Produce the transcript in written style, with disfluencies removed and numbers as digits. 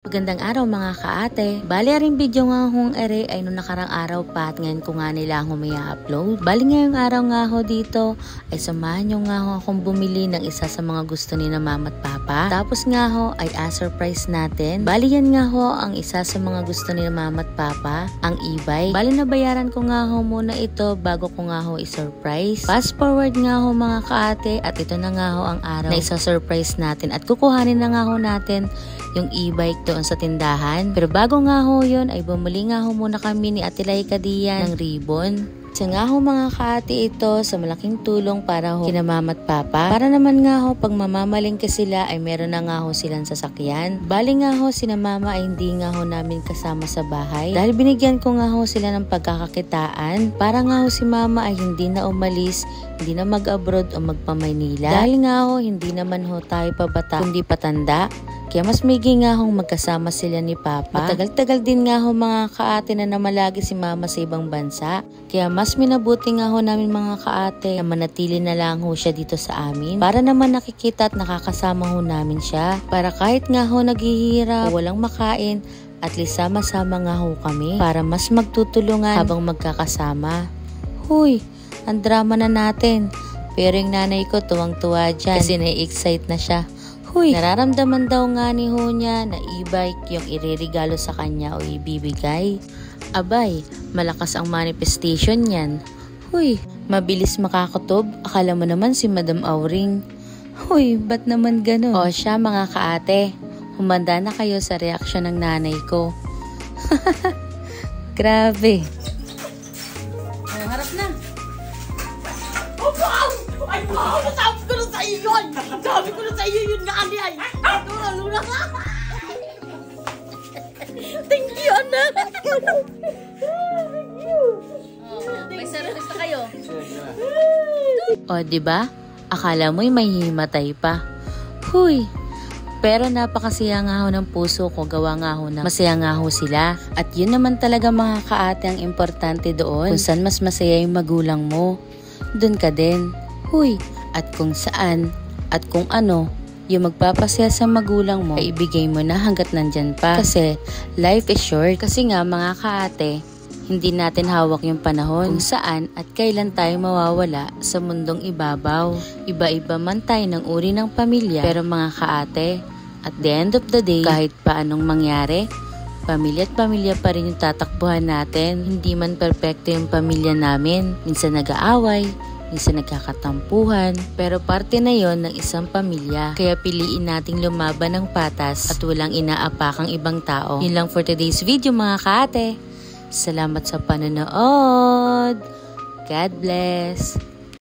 Magandang araw mga kaate. Bali ring video nga hong ere ay nung nakarang araw pa at ngayon ko nga nila akong may upload. Bali ngayong araw nga ho dito ay samahan nyo nga ho akong bumili ng isa sa mga gusto ni na mama at papa. Tapos nga ho ay surprise natin. Bali yan nga ho ang isa sa mga gusto ni na mama at papa, ang e-bike. Bali nabayaran ko nga ho muna ito bago ko nga ho i-surprise. Fast forward nga ho mga kaate at ito na nga ho ang araw na isa-surprise natin at kukuhanin na nga ho natin yung e-bike doon sa tindahan. Pero bago nga ho yun ay bumili nga ho muna kami ni Ate Laika diyan ng ribbon. Isa nga ho mga kaati ito sa malaking tulong para ho kina mama at papa. Para naman nga ho pag mamamalingke sila ay meron na nga ho silang sasakyan. Bali nga ho sina mama ay hindi nga ho namin kasama sa bahay. Dahil binigyan ko nga ho sila ng pagkakakitaan para nga ho si mama ay hindi na umalis, hindi na mag-abroad o magpa-Maynila. Dahil nga ho hindi naman ho tayo pa bata kundi patanda. Kaya mas migi nga hong magkasama sila ni Papa. Matagal-tagal din nga ho mga kaate na namalagi si Mama sa ibang bansa. Kaya mas minabuti nga ho namin mga kaate na manatili na lang ho siya dito sa amin. Para naman nakikita at nakakasama ho namin siya. Para kahit nga ho naghihirap o walang makain, at least sama-sama nga ho kami. Para mas magtutulungan habang magkakasama. Huy, ang drama na natin. Pero yung nanay ko tuwang-tuwa dyan kasi na-excite na siya. Huy, nararamdaman daw nga ni ho niya na e-bike yung iririgalo sa kanya o ibibigay. Abay, malakas ang manifestation niyan. Huy, mabilis makakutob. Akala mo naman si Madam Auring. Huy, ba't naman ganun? O siya mga kaate, humanda na kayo sa reaksyon ng nanay ko. Grabe. Harap na. Ay, wow! Sabi ko na sa iyo yun! Sabi ko na sa iyo yun nga, Ani! Ay, lula ka! Thank you, anak! Thank you! May service na kayo. O, diba? Akala mo'y may himatay pa. Huy! Pero napakasaya nga ho ng puso ko, gawa nga ho na masaya nga ho sila. At yun naman talaga mga kaate ang importante doon. Kung saan mas masaya yung magulang mo, doon ka din. Huy, at kung saan at kung ano yung magpapasaya sa magulang mo, ay ibigay mo na hanggat nandyan pa. Kasi life is short. Kasi nga mga kaate, hindi natin hawak yung panahon kung saan at kailan tayo mawawala sa mundong ibabaw. Iba-iba man tayo ng uri ng pamilya, pero mga kaate, at the end of the day, kahit pa anong mangyari, pamilya at pamilya pa rin yung tatakbuhan natin. Hindi man perpekto yung pamilya namin. Minsan nag-aaway, minsan nagkakatampuhan, pero parte na yon ng isang pamilya. Kaya piliin nating lumaban ng patas at walang inaapakang ibang tao. Yun lang for today's video mga kaate. Salamat sa panonood. God bless.